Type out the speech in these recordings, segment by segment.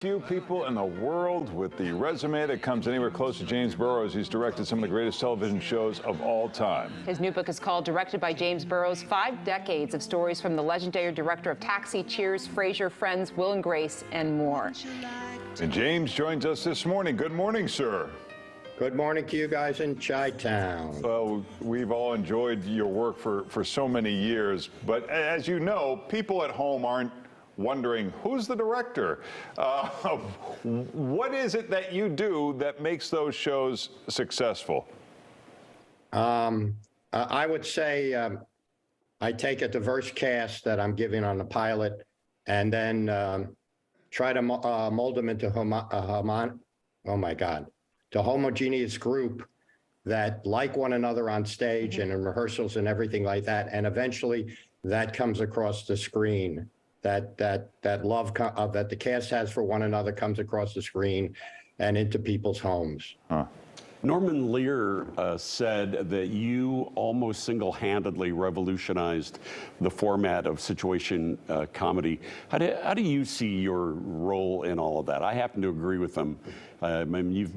Few people in the world with the resume that comes anywhere close to James Burrows. He's directed some of the greatest television shows of all time. His new book is called Directed by James Burrows, 5 decades of stories from the legendary director of Taxi, Cheers, Frasier, Friends, Will and Grace, and more. And James joins us this morning. Good morning, sir. Good morning to you guys in Chi-Town. Well, we've all enjoyed your work for so many years, but as you know, people at home aren't wondering, who's the director? What is it that you do that makes those shows successful? I would say I take a diverse cast that I'm giving on the pilot and then try to mold them into to homogeneous group that like one another on stage and in rehearsals and everything like that. And eventually that comes across the screen. That love that the cast has for one another comes across the screen and into people's homes. Huh. Norman Lear said that you almost single-handedly revolutionized the format of situation comedy. How do you see your role in all of that? I happen to agree with him. I mean, you've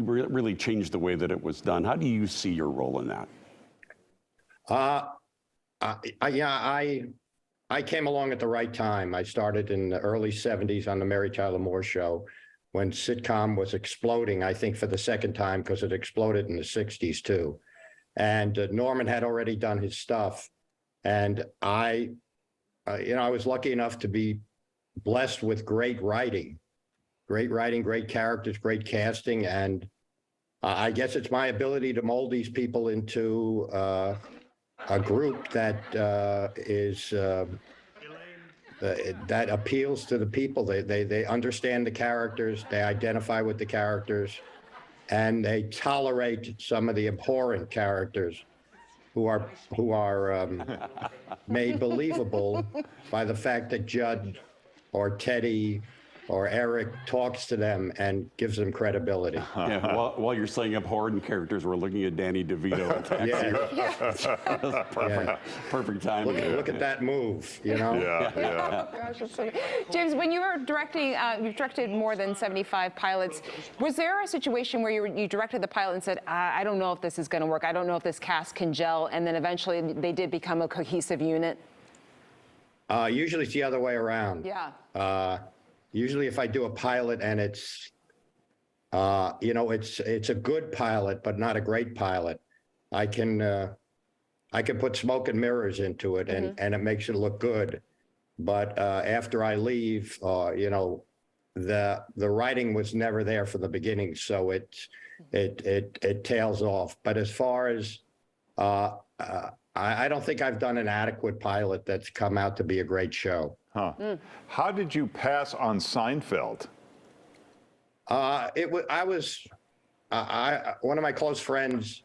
really changed the way that it was done. How do you see your role in that? I came along at the right time. I started in the early 70s on the Mary Tyler Moore Show when sitcom was exploding, I think for the second time, because it exploded in the 60s too. And Norman had already done his stuff. And I was lucky enough to be blessed with great writing, great characters, great casting. And I guess it's my ability to mold these people into a group that that appeals to the people. They understand the characters, they identify with the characters, and they tolerate some of the abhorrent characters who are made believable by the fact that Judd or Teddy or Eric talks to them and gives them credibility. Yeah, while you're saying abhorrent characters, we're looking at Danny DeVito in Taxi. Perfect timing. Look at that move, you know? Yeah. Oh, gosh, that's so... James, when you were directing, you've directed more than 75 pilots. Was there a situation where you directed the pilot and said, I don't know if this is going to work, I don't know if this cast can gel, and then eventually they did become a cohesive unit? Usually it's the other way around. Yeah. Usually if I do a pilot and it's a good pilot, but not a great pilot, I can put smoke and mirrors into it and it makes it look good. But after I leave, the writing was never there from the beginning, so it tails off. But as far as I don't think I've done an adequate pilot that's come out to be a great show. Huh. How did you pass on Seinfeld? One of my close friends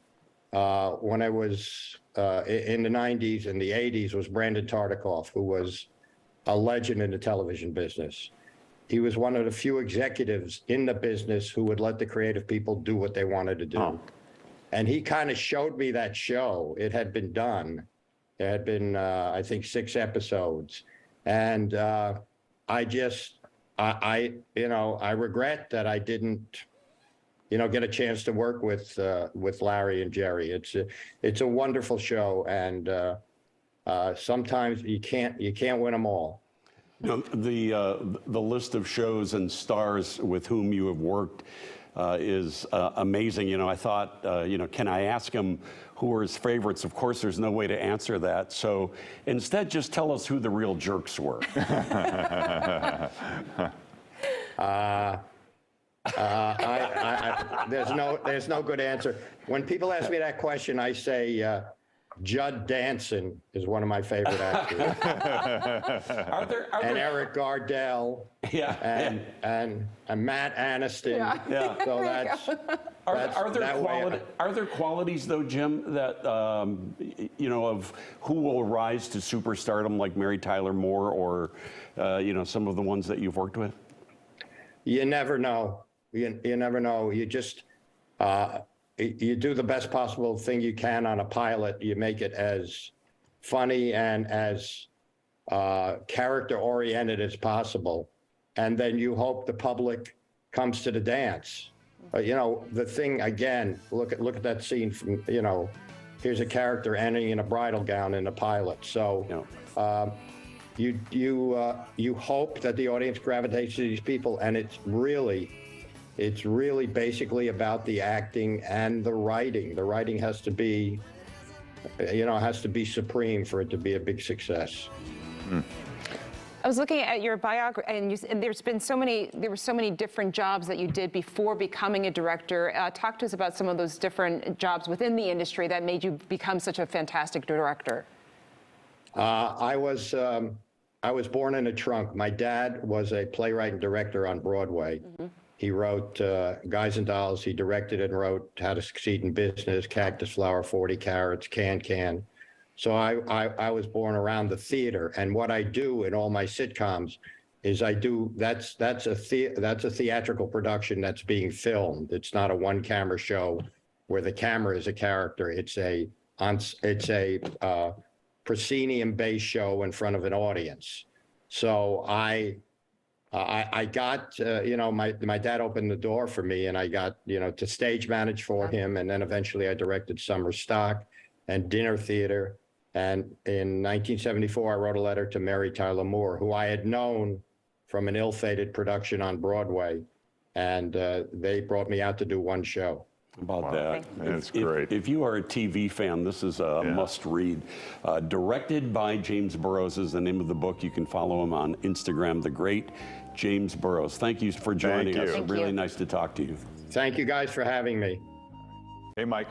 when I was in the 90s and the 80s was Brandon Tartikoff, who was a legend in the television business. He was one of the few executives in the business who would let the creative people do what they wanted to do. Oh. And he kind of showed me that show. It had been done. It had been, I think, 6 episodes. And I regret that I didn't, get a chance to work with Larry and Jerry. It's a wonderful show, and sometimes you can't win them all. The list of shows and stars with whom you have worked is amazing. I thought, can I ask him who are his favorites? Of course, there's no way to answer that. So instead, just tell us who the real jerks were. There's no good answer. When people ask me that question, I say, Judd Danson is one of my favorite actors. And Eric Gardell. Yeah. And Matt Aniston. Yeah. So are there qualities though, Jim, that of who will rise to superstardom like Mary Tyler Moore or some of the ones that you've worked with? You never know. You never know. You just you do the best possible thing you can on a pilot. You make it as funny and as character oriented as possible. and then you hope the public comes to the dance. You know, the thing again, look at that scene from, you know, here's a character entering in a bridal gown in a pilot. So you hope that the audience gravitates to these people, and it's really basically about the acting and the writing. The writing has to be, you know, has to be supreme for it to be a big success. I was looking at your biography, and there were so many different jobs that you did before becoming a director. Talk to us about some of those different jobs within the industry that made you become such a fantastic director. I was born in a trunk. My dad was a playwright and director on Broadway. Mm-hmm. He wrote Guys and Dolls. He directed and wrote How to Succeed in Business, Cactus Flower, 40 Carats, Can. So I was born around the theater, and what I do in all my sitcoms is that's a theatrical production that's being filmed. It's not a one-camera show where the camera is a character. It's a proscenium-based show in front of an audience. So I got, you know, my dad opened the door for me, and I got, you know, to stage manage for him, and then eventually I directed summer stock and dinner theater. And in 1974, I wrote a letter to Mary Tyler Moore, who I had known from an ill-fated production on Broadway, and they brought me out to do one show. About that. That's great. If you are a TV fan, this is a must-read. Directed by James Burrows is the name of the book. You can follow him on Instagram, the great James Burrows. Thank you for joining us. Thank really you. nice to talk to you. Thank you guys for having me. Hey, Mike.